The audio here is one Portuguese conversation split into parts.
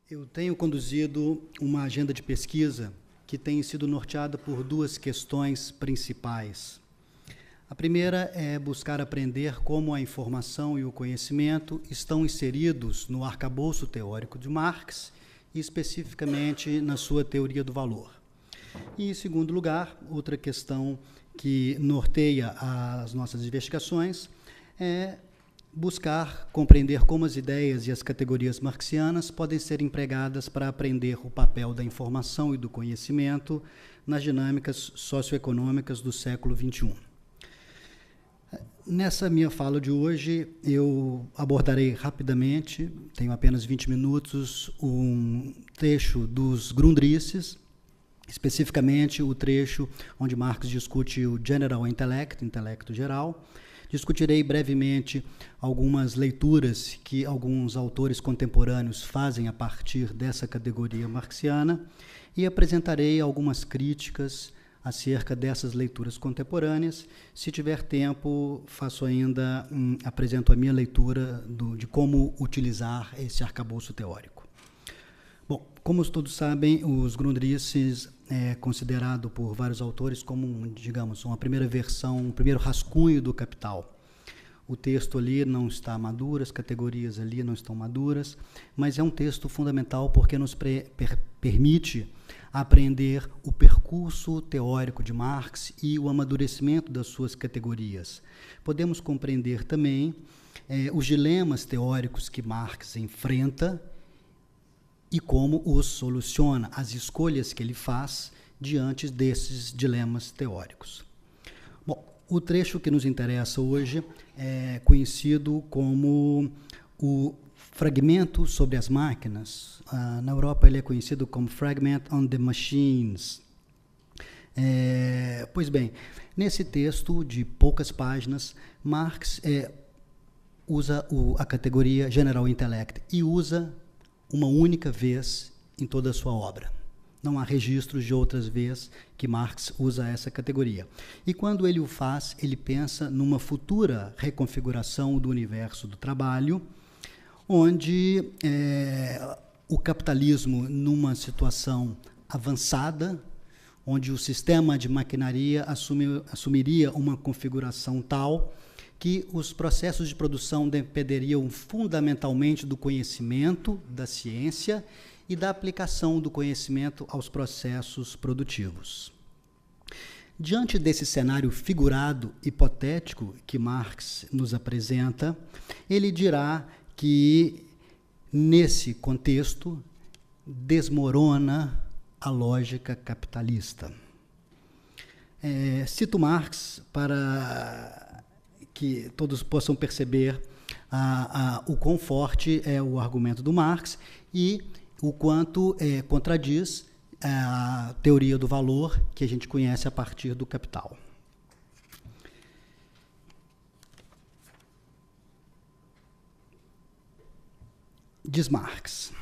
Eu tenho conduzido uma agenda de pesquisa que tem sido norteada por duas questões principais. A primeira é buscar aprender como a informação e o conhecimento estão inseridos no arcabouço teórico de Marx, e especificamente na sua teoria do valor. E, em segundo lugar, outra questão que norteia as nossas investigações é buscar compreender como as ideias e as categorias marxianas podem ser empregadas para aprender o papel da informação e do conhecimento nas dinâmicas socioeconômicas do século XXI. Nessa minha fala de hoje, eu abordarei rapidamente, tenho apenas 20 minutos, um trecho dos Grundrisses, especificamente o trecho onde Marx discute o General Intellect, intelecto geral. Discutirei brevemente algumas leituras que alguns autores contemporâneos fazem a partir dessa categoria marxiana e apresentarei algumas críticas acerca dessas leituras contemporâneas. Se tiver tempo, apresento a minha leitura de como utilizar esse arcabouço teórico. Bom, como todos sabem, os Grundrisses é considerado por vários autores como, digamos, uma primeira versão, um primeiro rascunho do Capital. O texto ali não está maduro, as categorias ali não estão maduras, mas é um texto fundamental porque nos permite aprender o percurso teórico de Marx e o amadurecimento das suas categorias. Podemos compreender também os dilemas teóricos que Marx enfrenta e como os soluciona, as escolhas que ele faz diante desses dilemas teóricos. Bom, o trecho que nos interessa hoje é conhecido como o Fragmento sobre as Máquinas. Na Europa ele é conhecido como Fragment on the Machines. Pois bem, nesse texto de poucas páginas, Marx usa a categoria General Intellect e usa uma única vez em toda a sua obra. Não há registros de outras vezes que Marx usa essa categoria. E quando ele o faz, ele pensa numa futura reconfiguração do universo do trabalho, onde o capitalismo, numa situação avançada, onde o sistema de maquinaria assumiria uma configuração tal que os processos de produção dependeriam fundamentalmente do conhecimento, da ciência e da aplicação do conhecimento aos processos produtivos. Diante desse cenário figurado, hipotético, que Marx nos apresenta, ele dirá que, nesse contexto, desmorona a lógica capitalista. Cito Marx para que todos possam perceber o quão forte é o argumento do Marx e o quanto contradiz a teoria do valor que a gente conhece a partir do Capital. Diz Marx: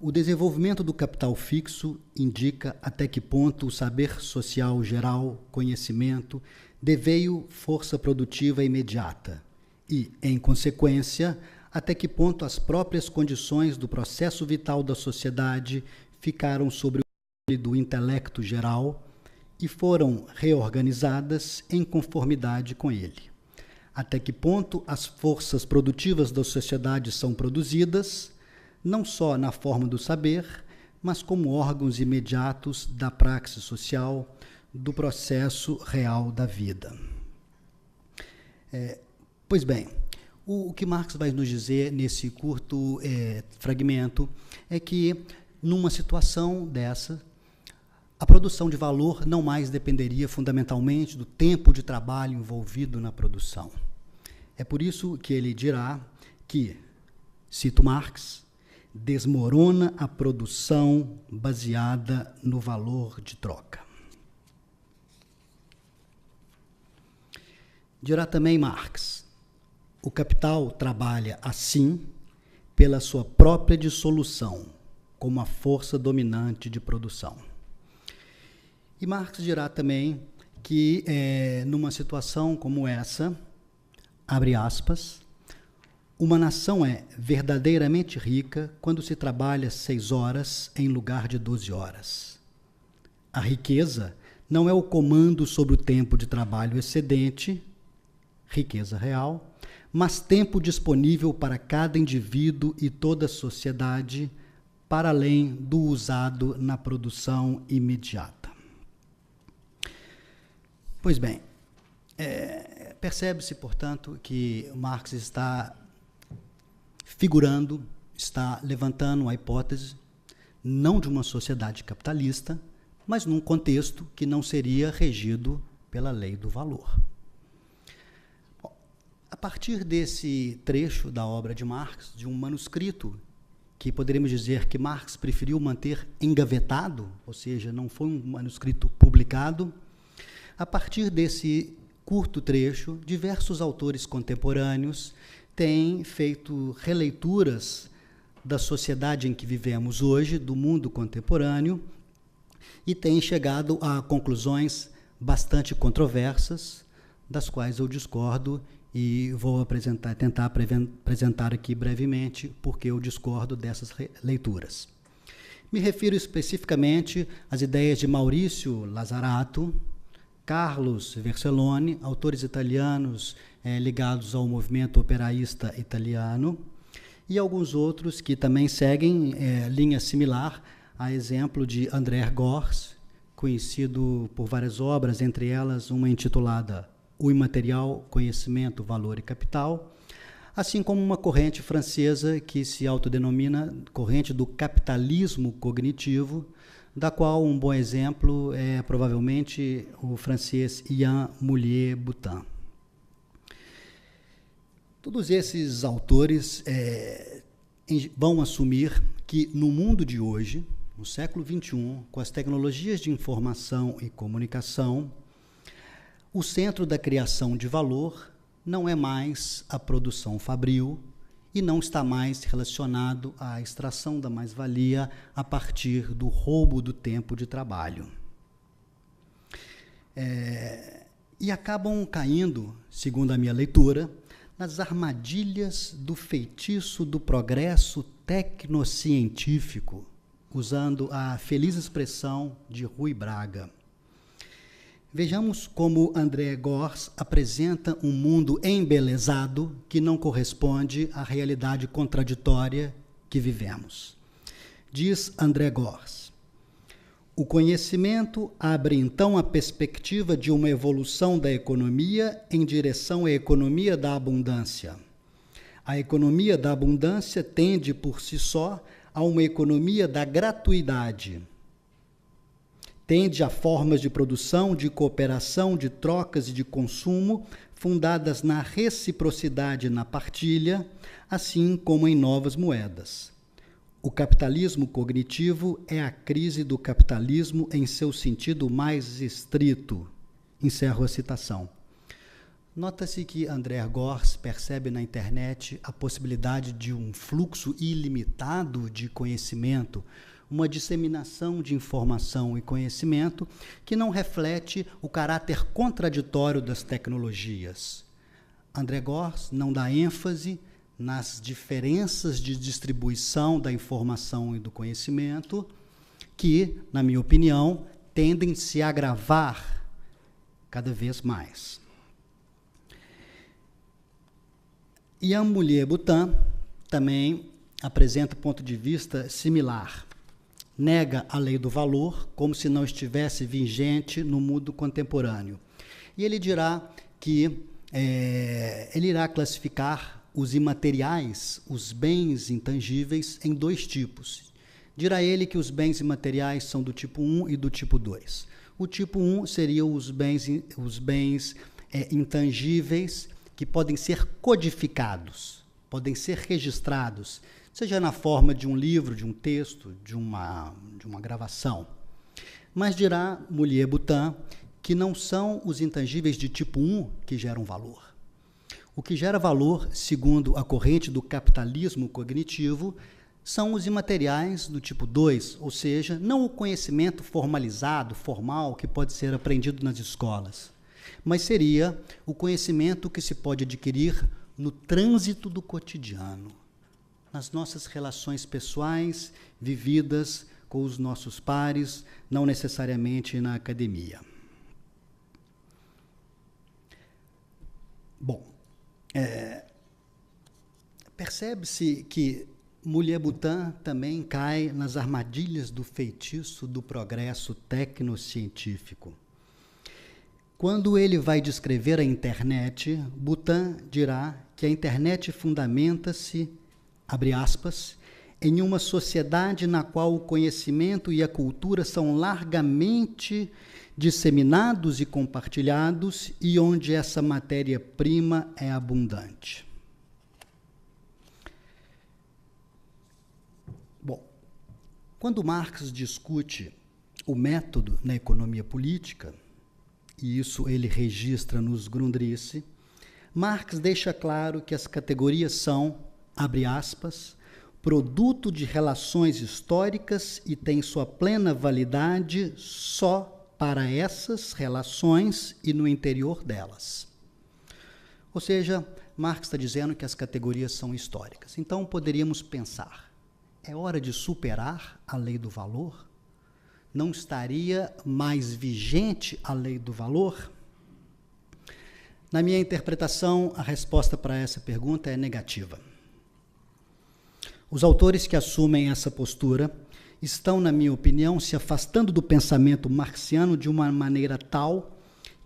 o desenvolvimento do capital fixo indica até que ponto o saber social geral, conhecimento, deveio força produtiva imediata e, em consequência, até que ponto as próprias condições do processo vital da sociedade ficaram sobre o controle do intelecto geral e foram reorganizadas em conformidade com ele. Até que ponto as forças produtivas da sociedade são produzidas, não só na forma do saber, mas como órgãos imediatos da praxe social, do processo real da vida. Pois bem, o que Marx vai nos dizer nesse curto fragmento é que, numa situação dessa, a produção de valor não mais dependeria fundamentalmente do tempo de trabalho envolvido na produção. É por isso que ele dirá que, cito Marx, desmorona a produção baseada no valor de troca. Dirá também Marx: o capital trabalha assim pela sua própria dissolução, como a força dominante de produção. E Marx dirá também que, numa situação como essa, abre aspas, uma nação é verdadeiramente rica quando se trabalha 6 horas em lugar de 12 horas. A riqueza não é o comando sobre o tempo de trabalho excedente, riqueza real, mas tempo disponível para cada indivíduo e toda a sociedade, para além do usado na produção imediata. Pois bem, percebe-se, portanto, que Marx está figurando, está levantando a hipótese, não de uma sociedade capitalista, mas num contexto que não seria regido pela lei do valor. Bom, a partir desse trecho da obra de Marx, de um manuscrito que poderíamos dizer que Marx preferiu manter engavetado, ou seja, não foi um manuscrito publicado, a partir desse curto trecho, diversos autores contemporâneos têm feito releituras da sociedade em que vivemos hoje, do mundo contemporâneo, e têm chegado a conclusões bastante controversas, das quais eu discordo e vou tentar apresentar aqui brevemente porque eu discordo dessas leituras. Me refiro especificamente às ideias de Maurício Lazzarato, Carlos Vercellone, autores italianos ligados ao movimento operaísta italiano, e alguns outros que também seguem linha similar, a exemplo de André Gorz, conhecido por várias obras, entre elas uma intitulada O Imaterial, Conhecimento, Valor e Capital, assim como uma corrente francesa que se autodenomina corrente do capitalismo cognitivo, da qual um bom exemplo é provavelmente o francês Ian Mullier-Boutin. Todos esses autores vão assumir que no mundo de hoje, no século XXI, com as tecnologias de informação e comunicação, o centro da criação de valor não é mais a produção fabril e não está mais relacionado à extração da mais-valia a partir do roubo do tempo de trabalho. E acabam caindo, segundo a minha leitura, nas armadilhas do feitiço do progresso tecnocientífico, usando a feliz expressão de Rui Braga. Vejamos como André Gorz apresenta um mundo embelezado que não corresponde à realidade contraditória que vivemos. Diz André Gorz: o conhecimento abre então a perspectiva de uma evolução da economia em direção à economia da abundância. A economia da abundância tende por si só a uma economia da gratuidade. Tende a formas de produção, de cooperação, de trocas e de consumo fundadas na reciprocidade e na partilha, assim como em novas moedas. O capitalismo cognitivo é a crise do capitalismo em seu sentido mais estrito. Encerro a citação. Nota-se que André Gorz percebe na internet a possibilidade de um fluxo ilimitado de conhecimento, uma disseminação de informação e conhecimento que não reflete o caráter contraditório das tecnologias. André Gorz não dá ênfase nas diferenças de distribuição da informação e do conhecimento que, na minha opinião, tendem a se agravar cada vez mais. Ian Mullier-Boutin também apresenta ponto de vista similar. Nega a lei do valor como se não estivesse vigente no mundo contemporâneo. E ele dirá que ele irá classificar os imateriais, os bens intangíveis, em 2 tipos. Dirá ele que os bens imateriais são do tipo 1 e do tipo 2. O tipo 1 seriam os bens intangíveis que podem ser codificados, podem ser registrados, seja na forma de um livro, de um texto, de uma gravação. Mas dirá Mullier-Boutin que não são os intangíveis de tipo 1 que geram valor. O que gera valor, segundo a corrente do capitalismo cognitivo, são os imateriais do tipo 2, ou seja, não o conhecimento formalizado, formal, que pode ser aprendido nas escolas, mas seria o conhecimento que se pode adquirir no trânsito do cotidiano, nas nossas relações pessoais vividas com os nossos pares, não necessariamente na academia. Bom, percebe-se que Mulher Butã também cai nas armadilhas do feitiço do progresso tecnocientífico. Quando ele vai descrever a internet, Butã dirá que a internet fundamenta-se, abre aspas, em uma sociedade na qual o conhecimento e a cultura são largamente disseminados e compartilhados e onde essa matéria-prima é abundante. Bom, quando Marx discute o método na economia política, e isso ele registra nos Grundrisse, Marx deixa claro que as categorias são, abre aspas, produto de relações históricas e têm sua plena validade só para essas relações e no interior delas. Ou seja, Marx está dizendo que as categorias são históricas. Então, poderíamos pensar, é hora de superar a lei do valor? Não estaria mais vigente a lei do valor? Na minha interpretação, a resposta para essa pergunta é negativa. Os autores que assumem essa postura estão, na minha opinião, se afastando do pensamento marxiano de uma maneira tal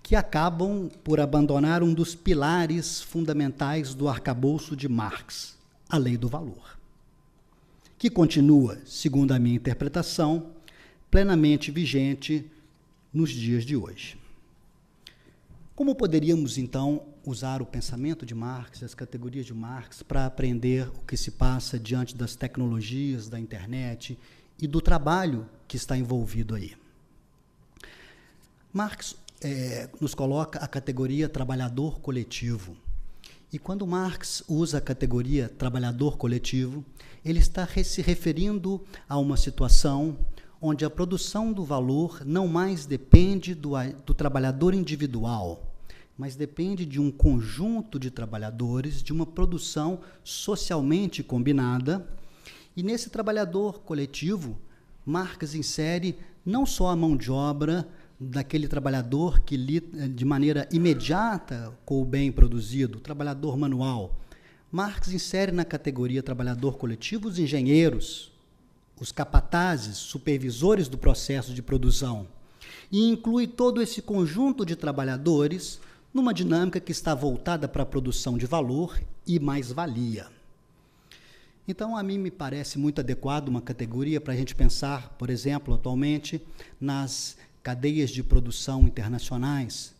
que acabam por abandonar um dos pilares fundamentais do arcabouço de Marx, a lei do valor, que continua, segundo a minha interpretação, plenamente vigente nos dias de hoje. Como poderíamos, então, usar o pensamento de Marx, as categorias de Marx, para aprender o que se passa diante das tecnologias, da internet e do trabalho que está envolvido aí? Marx nos coloca a categoria trabalhador coletivo. E quando Marx usa a categoria trabalhador coletivo, ele está se referindo a uma situação onde a produção do valor não mais depende do trabalhador individual, mas depende de um conjunto de trabalhadores, de uma produção socialmente combinada. E nesse trabalhador coletivo, Marx insere não só a mão de obra daquele trabalhador que de maneira imediata com o bem produzido, o trabalhador manual. Marx insere na categoria trabalhador coletivo os engenheiros, os capatazes, supervisores do processo de produção, e inclui todo esse conjunto de trabalhadores numa dinâmica que está voltada para a produção de valor e mais-valia. Então, a mim me parece muito adequado uma categoria para a gente pensar, por exemplo, atualmente, nas cadeias de produção internacionais,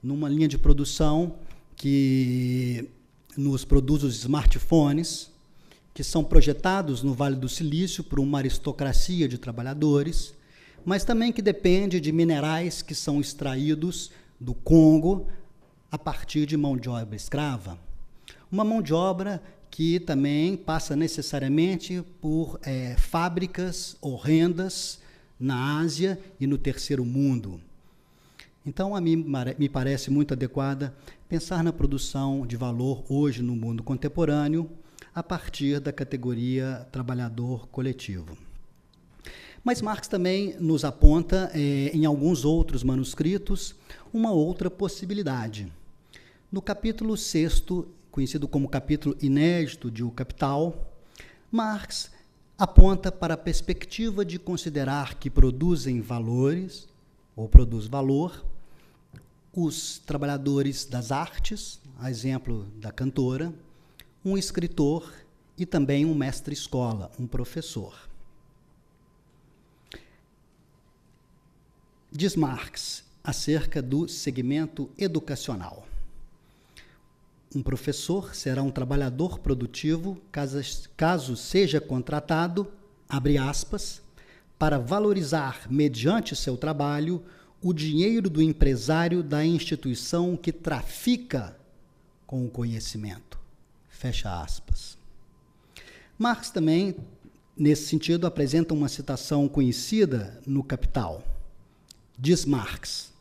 numa linha de produção que nos produz os smartphones, que são projetados no Vale do Silício por uma aristocracia de trabalhadores, mas também que depende de minerais que são extraídos do Congo a partir de mão de obra escrava. Uma mão de obra que também passa necessariamente por fábricas horrendas na Ásia e no terceiro mundo. Então, a mim me parece muito adequada pensar na produção de valor hoje no mundo contemporâneo a partir da categoria trabalhador coletivo. Mas Marx também nos aponta, em alguns outros manuscritos, uma outra possibilidade. No capítulo 6º, conhecido como capítulo inédito de O Capital, Marx aponta para a perspectiva de considerar que produzem valores, ou produz valor, os trabalhadores das artes, a exemplo da cantora, um escritor e também um mestre-escola, um professor. Diz Marx acerca do segmento educacional. Um professor será um trabalhador produtivo caso seja contratado, abre aspas, para valorizar, mediante seu trabalho, o dinheiro do empresário da instituição que trafica com o conhecimento. Fecha aspas. Marx também, nesse sentido, apresenta uma citação conhecida no Capital. Diz Marx: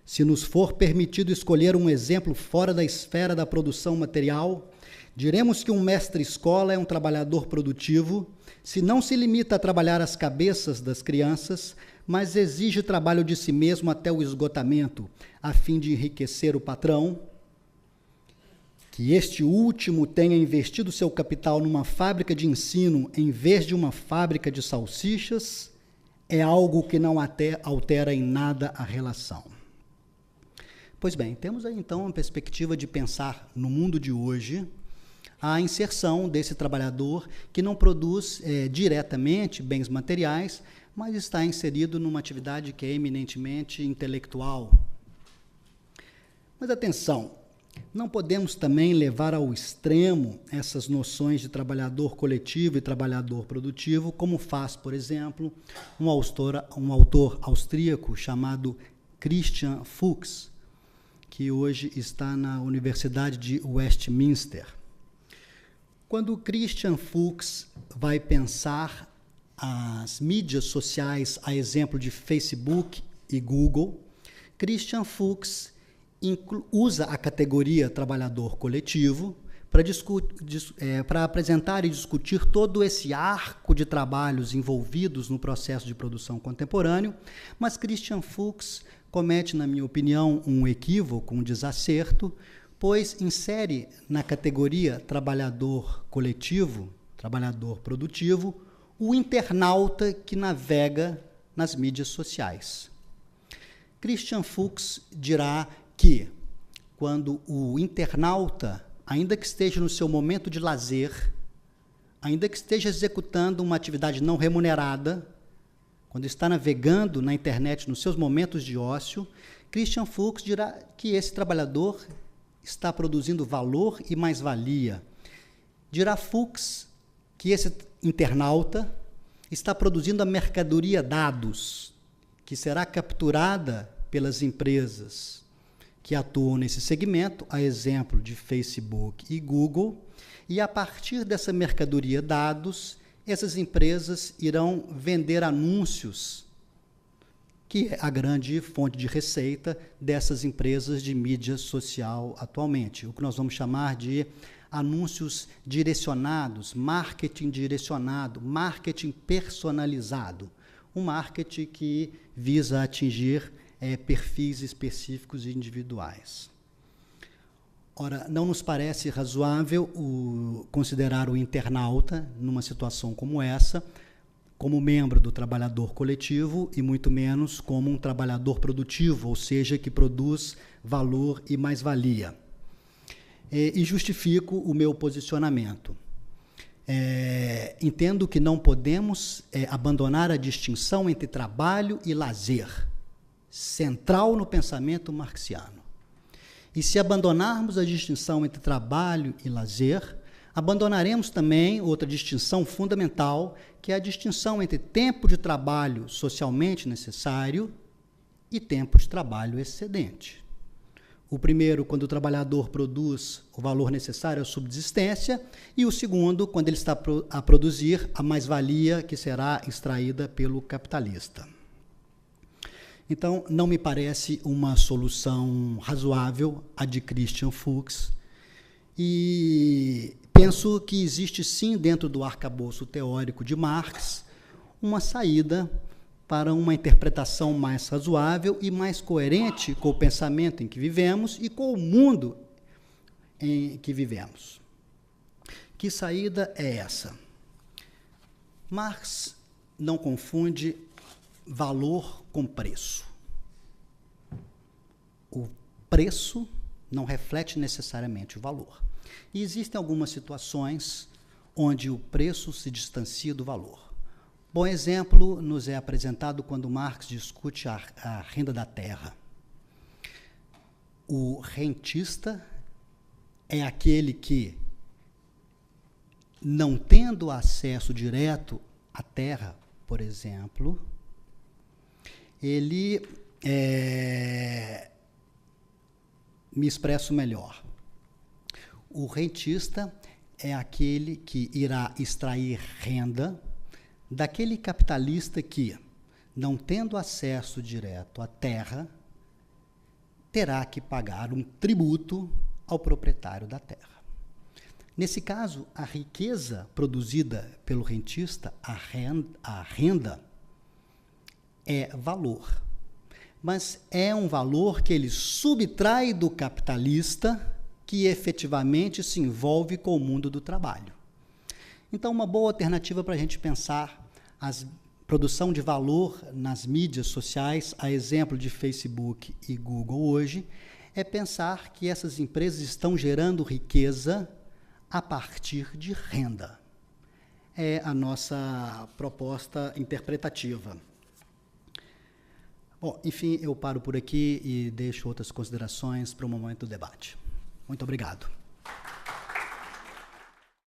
Se nos for permitido escolher um exemplo fora da esfera da produção material, diremos que um mestre-escola é um trabalhador produtivo, se não se limita a trabalhar as cabeças das crianças, mas exige trabalho de si mesmo até o esgotamento, a fim de enriquecer o patrão. Que este último tenha investido seu capital numa fábrica de ensino em vez de uma fábrica de salsichas é algo que não altera em nada a relação. Pois bem, temos aí então uma perspectiva de pensar no mundo de hoje a inserção desse trabalhador que não produz diretamente bens materiais, mas está inserido numa atividade que é eminentemente intelectual. Mas atenção, não podemos também levar ao extremo essas noções de trabalhador coletivo e trabalhador produtivo, como faz, por exemplo, um autor austríaco chamado Christian Fuchs, que hoje está na Universidade de Westminster. Quando Christian Fuchs vai pensar as mídias sociais, a exemplo de Facebook e Google, Christian Fuchs usa a categoria trabalhador coletivo para apresentar e discutir todo esse arco de trabalhos envolvidos no processo de produção contemporâneo, mas Christian Fuchs comete, na minha opinião, um equívoco, um desacerto, pois insere na categoria trabalhador coletivo, trabalhador produtivo, o internauta que navega nas mídias sociais. Christian Fuchs dirá que, quando o internauta, ainda que esteja no seu momento de lazer, ainda que esteja executando uma atividade não remunerada, quando está navegando na internet nos seus momentos de ócio, Christian Fuchs dirá que esse trabalhador está produzindo valor e mais-valia. Dirá Fuchs que esse internauta está produzindo a mercadoria dados, que será capturada pelas empresas que atuam nesse segmento, a exemplo de Facebook e Google, e a partir dessa mercadoria dados, essas empresas irão vender anúncios, que é a grande fonte de receita dessas empresas de mídia social atualmente, o que nós vamos chamar de anúncios direcionados, marketing direcionado, marketing personalizado, um marketing que visa atingir perfis específicos e individuais. Ora, não nos parece razoável considerar o internauta, numa situação como essa, como membro do trabalhador coletivo e muito menos como um trabalhador produtivo, ou seja, que produz valor e mais-valia. E justifico o meu posicionamento. Entendo que não podemos abandonar a distinção entre trabalho e lazer, central no pensamento marxiano. E se abandonarmos a distinção entre trabalho e lazer, abandonaremos também outra distinção fundamental, que é a distinção entre tempo de trabalho socialmente necessário e tempo de trabalho excedente. O primeiro, quando o trabalhador produz o valor necessário à subsistência, e o segundo, quando ele está a produzir a mais-valia que será extraída pelo capitalista. Então, não me parece uma solução razoável a de Christian Fuchs, e penso que existe sim, dentro do arcabouço teórico de Marx, uma saída para uma interpretação mais razoável e mais coerente com o pensamento em que vivemos e com o mundo em que vivemos. Que saída é essa? Marx não confunde valor com preço. O preço não reflete necessariamente o valor. E existem algumas situações onde o preço se distancia do valor. Bom exemplo nos é apresentado quando Marx discute a renda da terra. O rentista é aquele que, não tendo acesso direto à terra, por exemplo, ele me expresso melhor. O rentista é aquele que irá extrair renda daquele capitalista que, não tendo acesso direto à terra, terá que pagar um tributo ao proprietário da terra. Nesse caso, a riqueza produzida pelo rentista, a renda, é valor. Mas é um valor que ele subtrai do capitalista que efetivamente se envolve com o mundo do trabalho. Então, uma boa alternativa para a gente pensar a produção de valor nas mídias sociais, a exemplo de Facebook e Google hoje, é pensar que essas empresas estão gerando riqueza a partir de renda. É a nossa proposta interpretativa. Bom, enfim, eu paro por aqui e deixo outras considerações para o momento do debate. Muito obrigado.